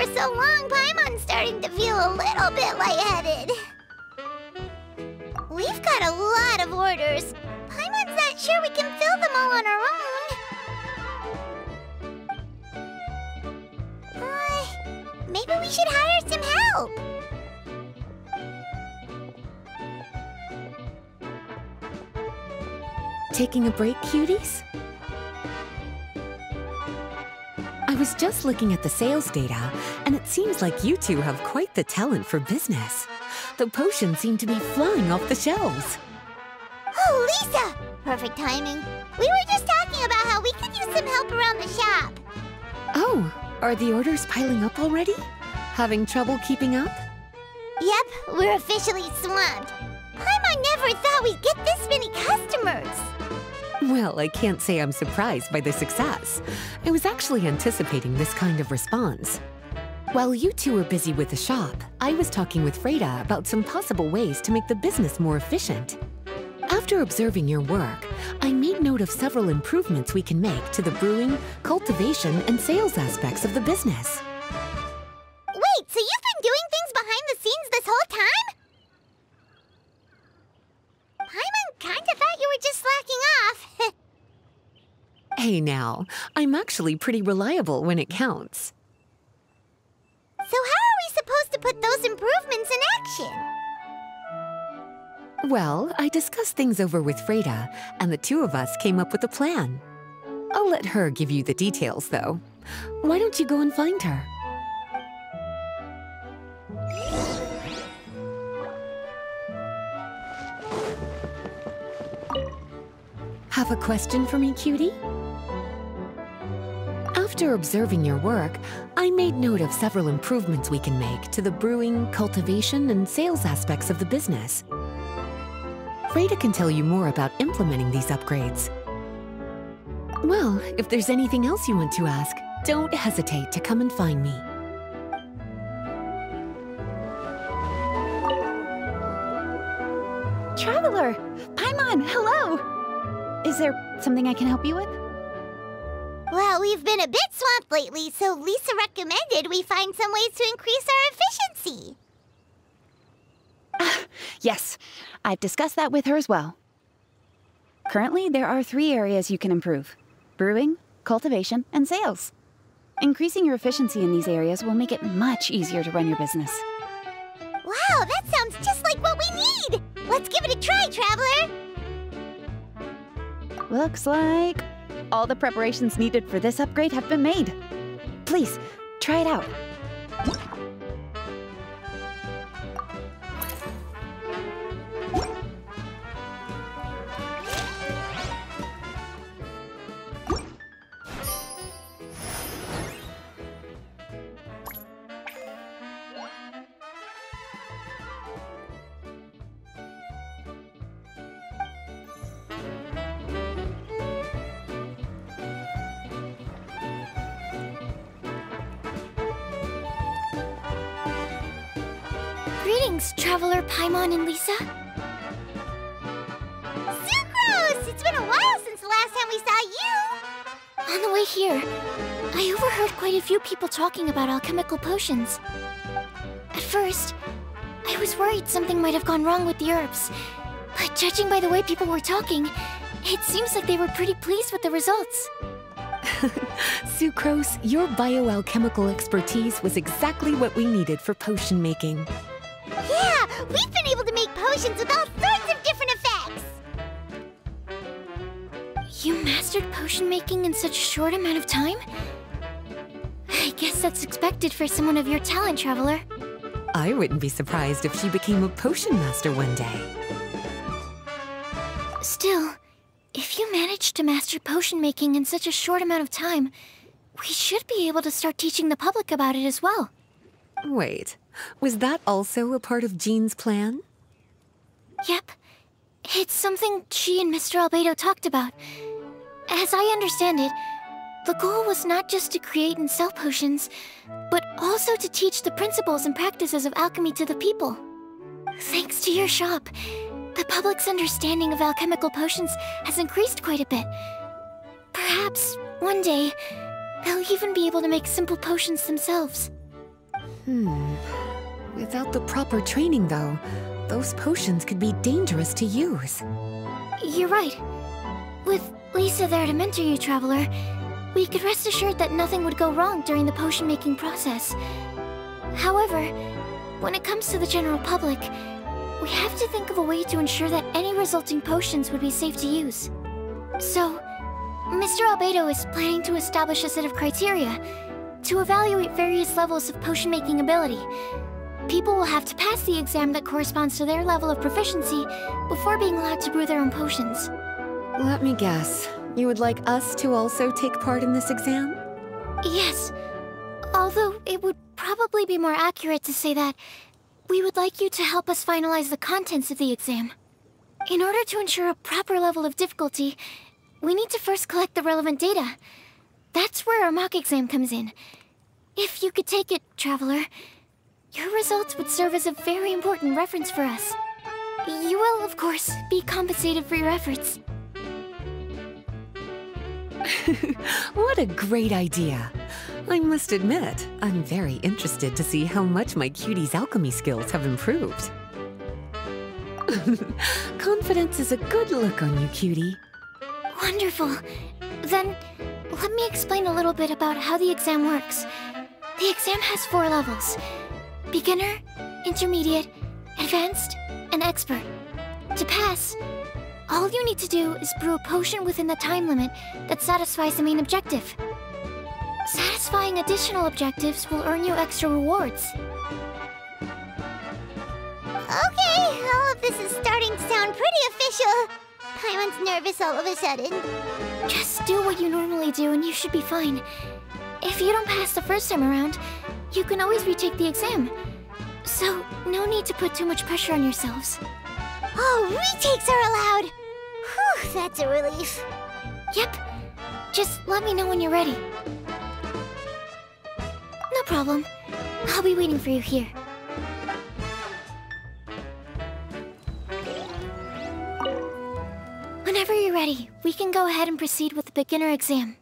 for so long, Paimon's starting to feel a little bit lightheaded. We've got a lot of orders. Paimon's not sure we can fill them all on our own. Maybe we should hire some help. Taking a break, cuties? I was just looking at the sales data, and it seems like you two have quite the talent for business. The potions seem to be flying off the shelves. Oh, Lisa! Perfect timing. We were just talking about how we could use some help around the shop. Oh, are the orders piling up already? Having trouble keeping up? Yep, we're officially swamped. Paimon never thought we'd get this many customers. Well, I can't say I'm surprised by the success. I was actually anticipating this kind of response. While you two were busy with the shop, I was talking with Freda about some possible ways to make the business more efficient. After observing your work, I made note of several improvements we can make to the brewing, cultivation, and sales aspects of the business. Wait, so you've been doing things behind the scenes this whole time? Paimon kinda thought you were just slacking off. Hey now, I'm actually pretty reliable when it counts. So how are we supposed to put those improvements in action? Well, I discussed things over with Freda, and the two of us came up with a plan. I'll let her give you the details, though. Why don't you go and find her? Have a question for me, cutie? After observing your work, I made note of several improvements we can make to the brewing, cultivation, and sales aspects of the business. Freda can tell you more about implementing these upgrades. Well, if there's anything else you want to ask, don't hesitate to come and find me. Traveler! Paimon, hello! Is there something I can help you with? Well, we've been a bit swamped lately, so Lisa recommended we find some ways to increase our efficiency. Yes, I've discussed that with her as well. Currently, there are 3 areas you can improve: brewing, cultivation, and sales. Increasing your efficiency in these areas will make it much easier to run your business. Wow, that sounds just like what we need! Let's give it a try, Traveler! Looks like all the preparations needed for this upgrade have been made. Please, try it out. Greetings, Traveler, Paimon, and Lisa. Sucrose! It's been a while since the last time we saw you! On the way here, I overheard quite a few people talking about alchemical potions. At first, I was worried something might have gone wrong with the herbs, but judging by the way people were talking, it seems like they were pretty pleased with the results. Sucrose, your bioalchemical expertise was exactly what we needed for potion making. Yeah, we've been able to make potions with all sorts of different effects! You mastered potion making in such a short amount of time? I guess that's expected for someone of your talent, Traveler. I wouldn't be surprised if she became a potion master one day. Still, if you managed to master potion making in such a short amount of time, we should be able to start teaching the public about it as well. Wait, was that also a part of Jean's plan? Yep. It's something she and Mr. Albedo talked about. As I understand it, the goal was not just to create and sell potions, but also to teach the principles and practices of alchemy to the people. Thanks to your shop, the public's understanding of alchemical potions has increased quite a bit. Perhaps, one day, they'll even be able to make simple potions themselves. Without the proper training, though, those potions could be dangerous to use. You're right. With Lisa there to mentor you, Traveler, we could rest assured that nothing would go wrong during the potion-making process. However, when it comes to the general public, we have to think of a way to ensure that any resulting potions would be safe to use. So, Mr. Albedo is planning to establish a set of criteria to evaluate various levels of potion-making ability. People will have to pass the exam that corresponds to their level of proficiency before being allowed to brew their own potions. Let me guess. You would like us to also take part in this exam? Yes. Although it would probably be more accurate to say that we would like you to help us finalize the contents of the exam. In order to ensure a proper level of difficulty, we need to first collect the relevant data. That's where our mock exam comes in. If you could take it, Traveler, your results would serve as a very important reference for us. You will, of course, be compensated for your efforts. What a great idea! I must admit, I'm very interested to see how much my cutie's alchemy skills have improved. Confidence is a good look on you, cutie. Wonderful. Then, let me explain a little bit about how the exam works. The exam has 4 levels: beginner, intermediate, advanced, and expert. To pass, all you need to do is brew a potion within the time limit that satisfies the main objective. Satisfying additional objectives will earn you extra rewards. Okay, all of this is starting to sound pretty official. Paimon's nervous all of a sudden. Just do what you normally do and you should be fine. If you don't pass the first time around, you can always retake the exam. So, no need to put too much pressure on yourselves. Oh, retakes are allowed! Whew, that's a relief. Yep. Just let me know when you're ready. No problem. I'll be waiting for you here. Whenever you're ready, we can go ahead and proceed with the beginner exam.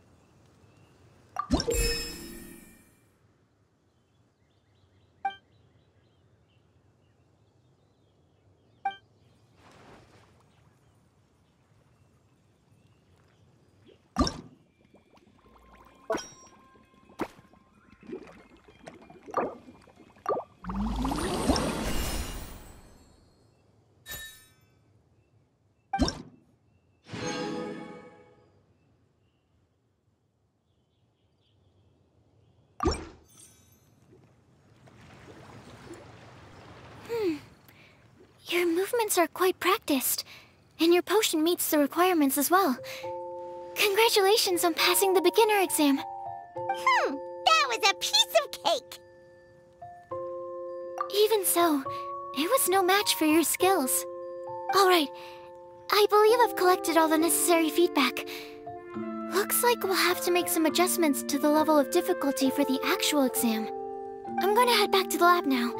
Your movements are quite practiced, and your potion meets the requirements as well. Congratulations on passing the beginner exam. That was a piece of cake! Even so, it was no match for your skills. Alright, I believe I've collected all the necessary feedback. Looks like we'll have to make some adjustments to the level of difficulty for the actual exam. I'm going to head back to the lab now.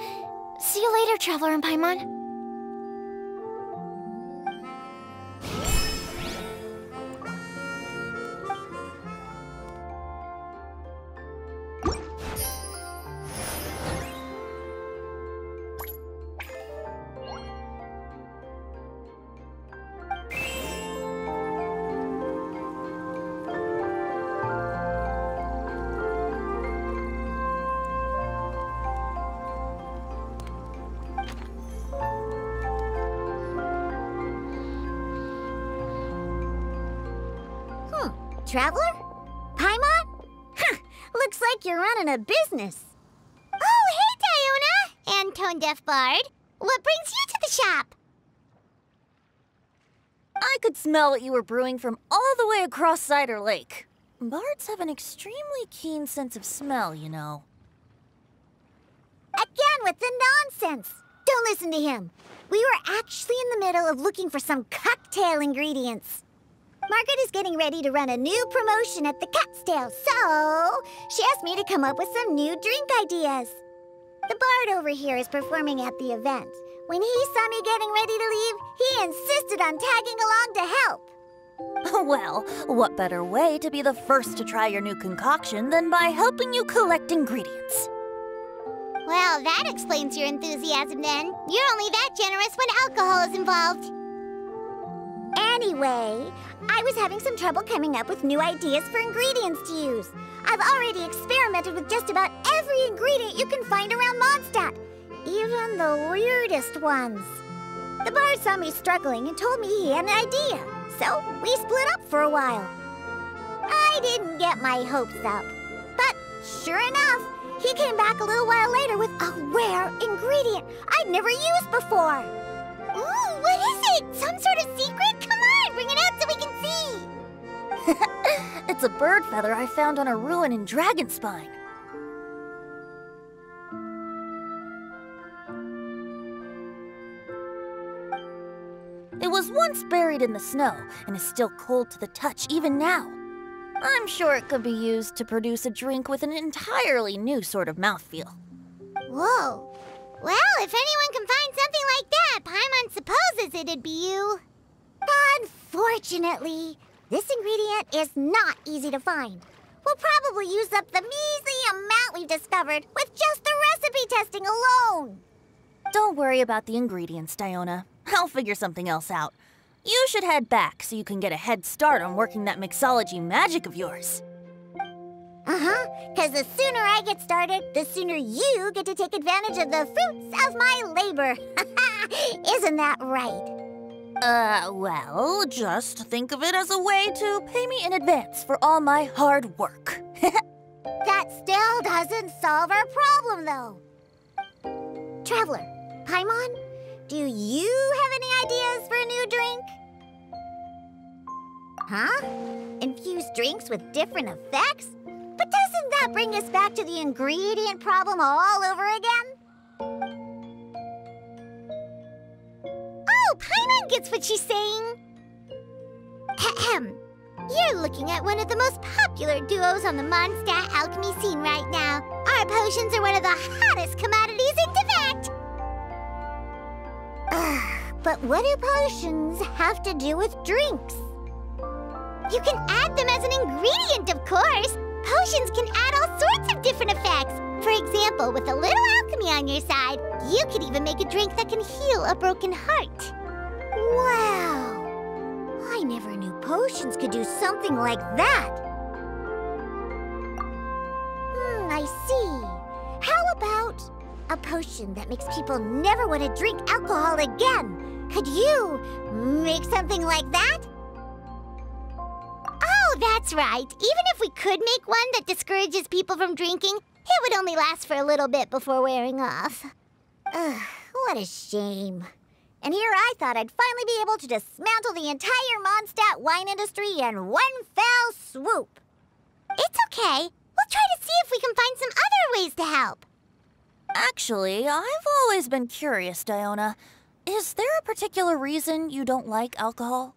See you later, Traveler and Paimon. Traveler? Paimon? Looks like you're running a business. Oh, hey, Diona! And Tone Deaf Bard. What brings you to the shop? I could smell what you were brewing from all the way across Cider Lake. Bards have an extremely keen sense of smell, you know. Again with the nonsense! Don't listen to him. We were actually in the middle of looking for some cocktail ingredients. Margaret is getting ready to run a new promotion at the Catstail, so she asked me to come up with some new drink ideas. The bard over here is performing at the event. When he saw me getting ready to leave, he insisted on tagging along to help. Well, what better way to be the first to try your new concoction than by helping you collect ingredients? Well, that explains your enthusiasm then. You're only that generous when alcohol is involved. Anyway, I was having some trouble coming up with new ideas for ingredients to use. I've already experimented with just about every ingredient you can find around Mondstadt, even the weirdest ones. The bard saw me struggling and told me he had an idea, so we split up for a while. I didn't get my hopes up, but sure enough, he came back a little while later with a rare ingredient I'd never used before. Ooh, what is it? Some sort of secret? Come on, bring it out so we can see. It's a bird feather I found on a ruin in Dragonspine. It was once buried in the snow and is still cold to the touch even now. I'm sure it could be used to produce a drink with an entirely new sort of mouthfeel. Whoa. Well, if anyone can find something like that, Paimon supposes it'd be you. Unfortunately, this ingredient is not easy to find. We'll probably use up the measly amount we've discovered with just the recipe testing alone. Don't worry about the ingredients, Diona. I'll figure something else out. You should head back so you can get a head start on working that mixology magic of yours. Because the sooner I get started, the sooner you get to take advantage of the fruits of my labor. Isn't that right? Well, just think of it as a way to pay me in advance for all my hard work. That still doesn't solve our problem, though. Traveler, Paimon, do you have any ideas for a new drink? Huh? Infused drinks with different effects? But doesn't that bring us back to the ingredient problem all over again? Oh, Paimon gets what she's saying. Ahem. You're looking at one of the most popular duos on the Mondstadt alchemy scene right now. Our potions are one of the hottest commodities in Tefect. But what do potions have to do with drinks? You can add them as an ingredient, of course. Potions can add all sorts of different effects. For example, with a little alchemy on your side, you could even make a drink that can heal a broken heart. Wow! I never knew potions could do something like that. I see. How about a potion that makes people never want to drink alcohol again? Could you make something like that? Oh, that's right. Even if we could make one that discourages people from drinking, it would only last for a little bit before wearing off. Ugh, what a shame. And here I thought I'd finally be able to dismantle the entire Mondstadt wine industry in one fell swoop. It's okay. We'll try to see if we can find some other ways to help. Actually, I've always been curious, Diona. Is there a particular reason you don't like alcohol?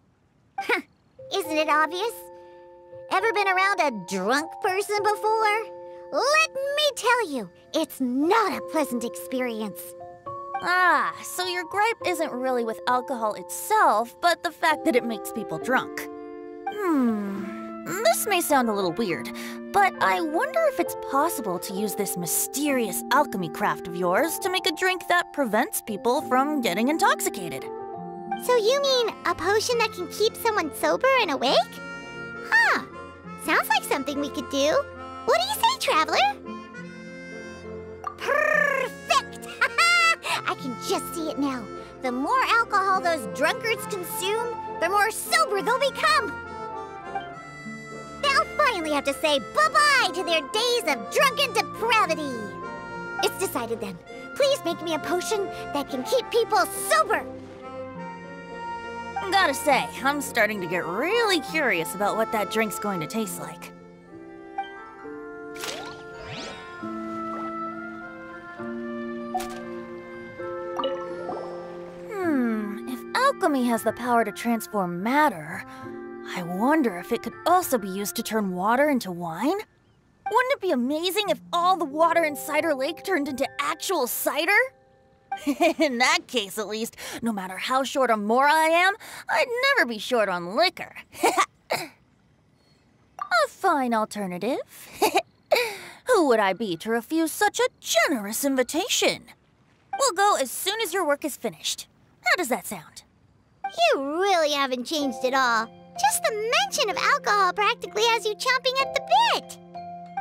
Isn't it obvious? Ever been around a drunk person before? Let me tell you, it's not a pleasant experience. Ah, so your gripe isn't really with alcohol itself, but the fact that it makes people drunk. This may sound a little weird, but I wonder if it's possible to use this mysterious alchemy craft of yours to make a drink that prevents people from getting intoxicated. So you mean a potion that can keep someone sober and awake? Huh. Sounds like something we could do. What do you say, Traveler? Perfect! I can just see it now. The more alcohol those drunkards consume, the more sober they'll become. They'll finally have to say bye-bye to their days of drunken depravity. It's decided then. Please make me a potion that can keep people sober. Gotta say, I'm starting to get really curious about what that drink's going to taste like. If alchemy has the power to transform matter, I wonder if it could also be used to turn water into wine? Wouldn't it be amazing if all the water in Cider Lake turned into actual cider? In that case, at least, no matter how short on more I am, I'd never be short on liquor. A fine alternative. Who would I be to refuse such a generous invitation? We'll go as soon as your work is finished. How does that sound? You really haven't changed at all. Just the mention of alcohol practically has you chomping at the bit.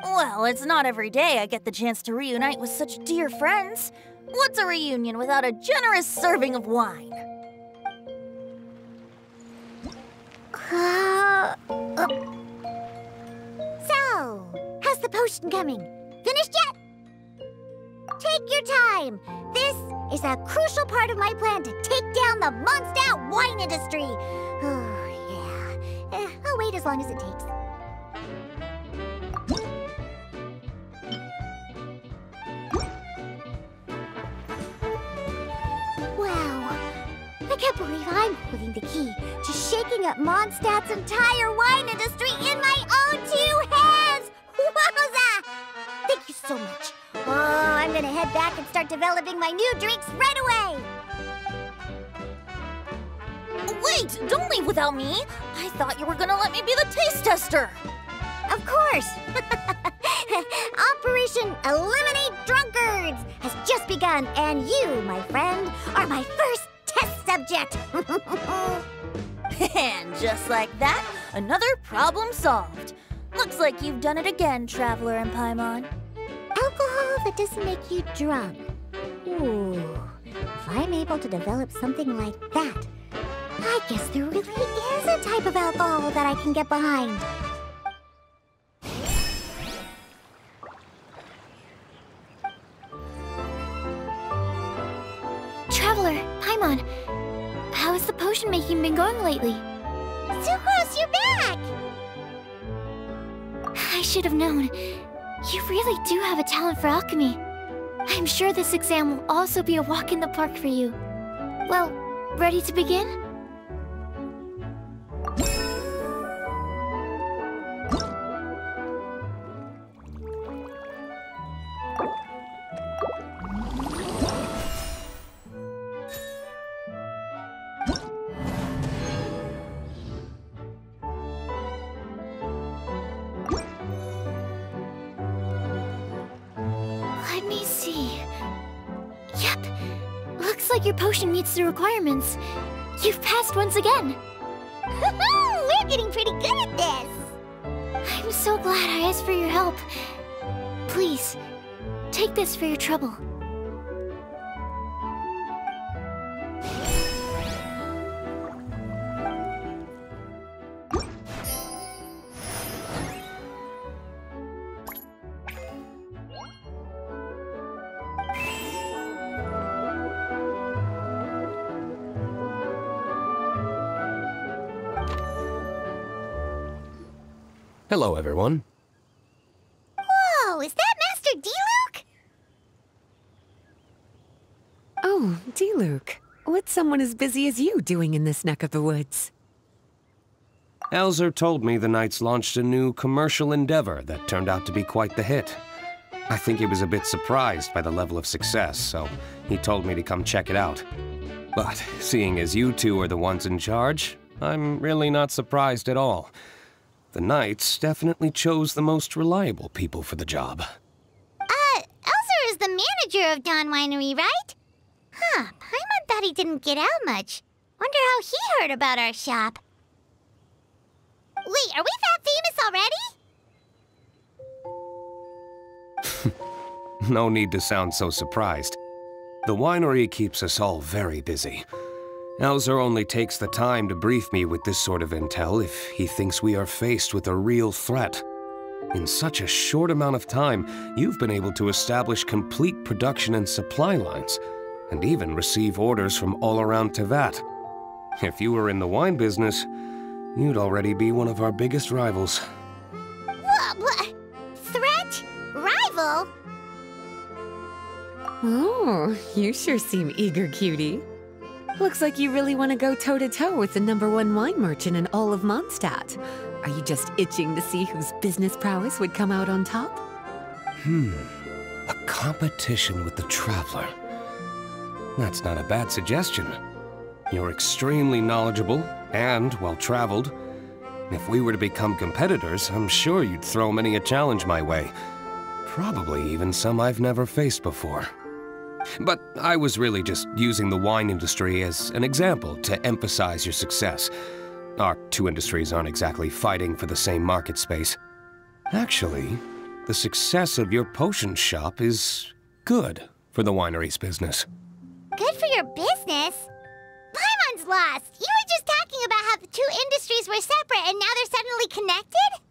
Well, it's not every day I get the chance to reunite with such dear friends. What's a reunion without a generous serving of wine? So, how's the potion coming? Finished yet? Take your time. This is a crucial part of my plan to take down the Mondstadt wine industry. Oh, yeah. I'll wait as long as it takes. Wow. I can't believe I'm holding the key to shaking up Mondstadt's entire wine industry in my own 2 hands! Wowza! Thank you so much. Oh, I'm gonna head back and start developing my new drinks right away! Wait, don't leave without me! I thought you were gonna let me be the taste tester! Of course! Operation Eliminate Drunkards has just begun, and you, my friend, are my first test subject! And just like that, another problem solved. Looks like you've done it again, Traveler and Paimon. Alcohol that doesn't make you drunk. Ooh, if I'm able to develop something like that, I guess there really is a type of alcohol that I can get behind. Traveler, Paimon, how has the potion making been going lately? Sucrose, you're back! I should have known. You really do have a talent for alchemy. I'm sure this exam will also be a walk in the park for you. Well, ready to begin? Let me see. Yep. Looks like your potion meets the requirements. You've passed once again. We're getting pretty good at this! I'm so glad I asked for your help. Please, take this for your trouble. Hello, everyone. Whoa, is that Master D-Luke? Oh, D-Luke. What's someone as busy as you doing in this neck of the woods? Elzer told me the Knights launched a new commercial endeavor that turned out to be quite the hit. I think he was a bit surprised by the level of success, so he told me to come check it out. But seeing as you two are the ones in charge, I'm really not surprised at all. The Knights definitely chose the most reliable people for the job. Elzer is the manager of Dawn Winery, right? Huh, Paimon thought he didn't get out much. Wonder how he heard about our shop. Wait, are we that famous already? No need to sound so surprised. The winery keeps us all very busy. Elzer only takes the time to brief me with this sort of intel if he thinks we are faced with a real threat. In such a short amount of time, you've been able to establish complete production and supply lines, and even receive orders from all around Tevat. If you were in the wine business, you'd already be one of our biggest rivals. What? Threat? Rival? Oh, you sure seem eager, cutie. Looks like you really want to go toe-to-toe with the #1 wine merchant in all of Mondstadt. Are you just itching to see whose business prowess would come out on top? A competition with the Traveler. That's not a bad suggestion. You're extremely knowledgeable and Probably even some I've never faced before. But I was really just using the wine industry as an example to emphasize your success. Our two industries aren't exactly fighting for the same market space. Actually, the success of your potion shop is good for the winery's business. Good for your business? Paimon's lost! You were just talking about how the two industries were separate and now they're suddenly connected?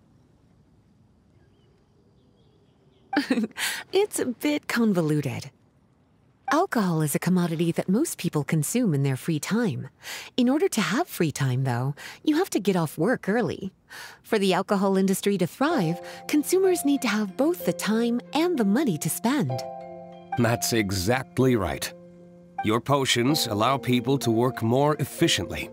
It's a bit convoluted. Alcohol is a commodity that most people consume in their free time. In order to have free time, though, you have to get off work early. For the alcohol industry to thrive, consumers need to have both the time and the money to spend. That's exactly right. Your potions allow people to work more efficiently.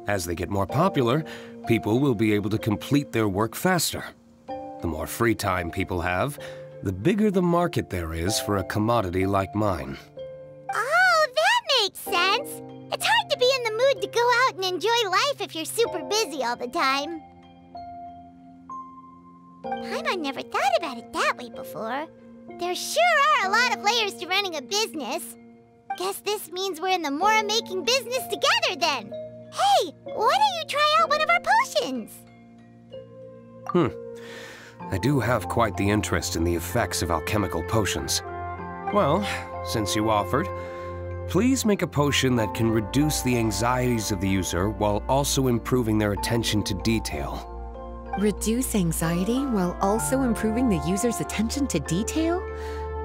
As they get more popular, people will be able to complete their work faster. The more free time people have, the bigger the market there is for a commodity like mine. Oh, that makes sense! It's hard to be in the mood to go out and enjoy life if you're super busy all the time. Paimon never thought about it that way before. There sure are a lot of layers to running a business. Guess this means we're in the Mora-making business together then. Hey, why don't you try out one of our potions? I do have quite the interest in the effects of alchemical potions. Well, since you offered, please make a potion that can reduce the anxieties of the user while also improving their attention to detail. Reduce anxiety while also improving the user's attention to detail?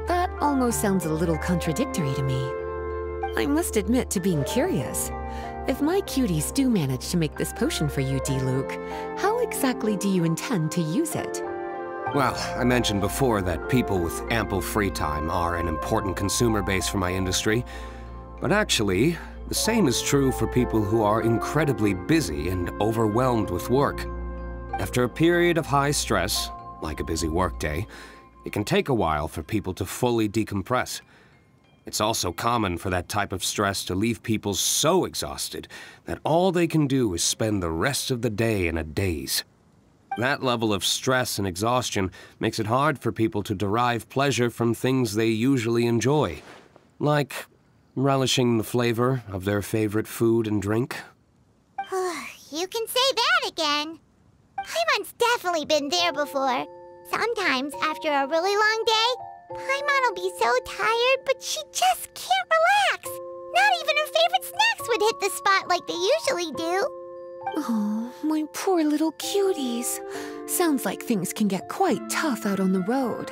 That almost sounds a little contradictory to me. I must admit to being curious. If my cuties do manage to make this potion for you, D-Luke, how exactly do you intend to use it? Well, I mentioned before that people with ample free time are an important consumer base for my industry. But actually, the same is true for people who are incredibly busy and overwhelmed with work. After a period of high stress, like a busy workday, it can take a while for people to fully decompress. It's also common for that type of stress to leave people so exhausted that all they can do is spend the rest of the day in a daze. That level of stress and exhaustion makes it hard for people to derive pleasure from things they usually enjoy, like relishing the flavor of their favorite food and drink. You can say that again. Paimon's definitely been there before. Sometimes, after a really long day, Paimon will be so tired, but she just can't relax. Not even her favorite snacks would hit the spot like they usually do. Oh, my poor little cuties. Sounds like things can get quite tough out on the road.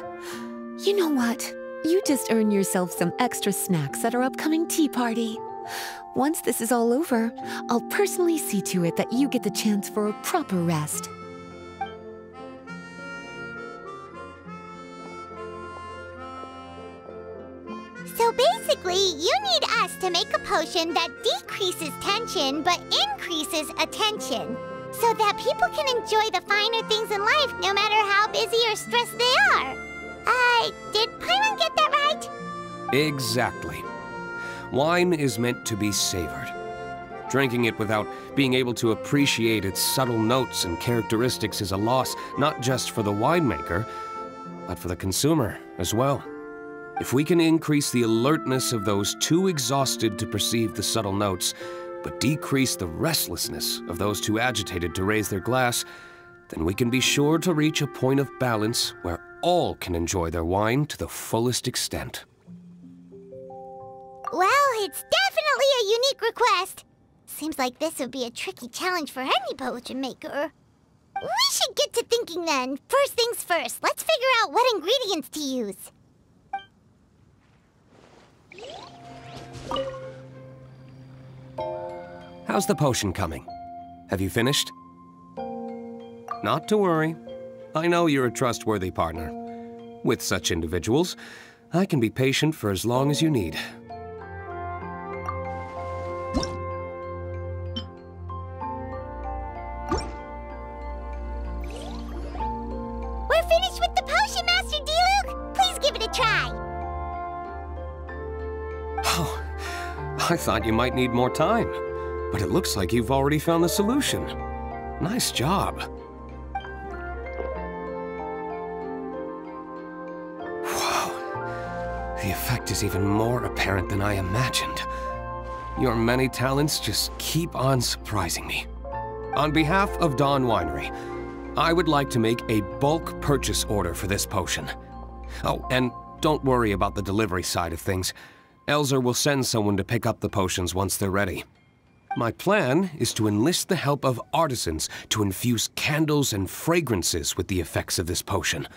You know what? You just earn yourself some extra snacks at our upcoming tea party. Once this is all over, I'll personally see to it that you get the chance for a proper rest. So basically, you need us to make a potion that decreases tension but increases attention, so that people can enjoy the finer things in life no matter how busy or stressed they are. Did Paimon get that right? Exactly. Wine is meant to be savored. Drinking it without being able to appreciate its subtle notes and characteristics is a loss not just for the winemaker, but for the consumer as well. If we can increase the alertness of those too exhausted to perceive the subtle notes, but decrease the restlessness of those too agitated to raise their glass, then we can be sure to reach a point of balance where all can enjoy their wine to the fullest extent. Well, it's definitely a unique request. Seems like this would be a tricky challenge for any potion maker. We should get to thinking then. First things first, let's figure out what ingredients to use. How's the potion coming? Have you finished? Not to worry. I know you're a trustworthy partner. With such individuals, I can be patient for as long as you need. We're finished with the potion, Master D-Luke! Please give it a try! Oh, I thought you might need more time. But it looks like you've already found the solution. Nice job. The effect is even more apparent than I imagined. Your many talents just keep on surprising me. On behalf of Dawn Winery, I would like to make a bulk purchase order for this potion. Oh, and don't worry about the delivery side of things. Elzer will send someone to pick up the potions once they're ready. My plan is to enlist the help of artisans to infuse candles and fragrances with the effects of this potion.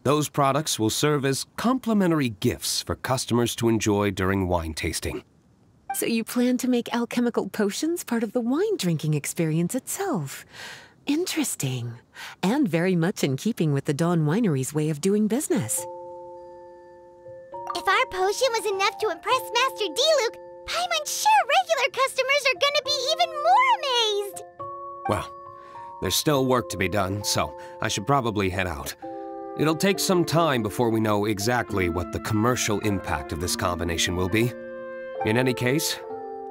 Those products will serve as complimentary gifts for customers to enjoy during wine tasting. So you plan to make alchemical potions part of the wine drinking experience itself. Interesting. And very much in keeping with the Dawn Winery's way of doing business. If our potion was enough to impress Master Diluc, Paimon's sure regular customers are gonna be even more amazed! Well, there's still work to be done, so I should probably head out. It'll take some time before we know exactly what the commercial impact of this combination will be. In any case,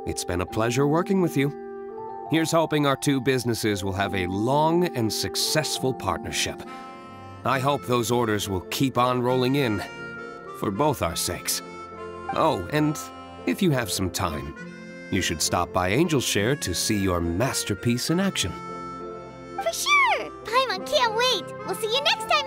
it's been a pleasure working with you. Here's hoping our two businesses will have a long and successful partnership. I hope those orders will keep on rolling in, for both our sakes. Oh, and if you have some time, you should stop by Angel's Share to see your masterpiece in action. For sure! Paimon can't wait! We'll see you next time,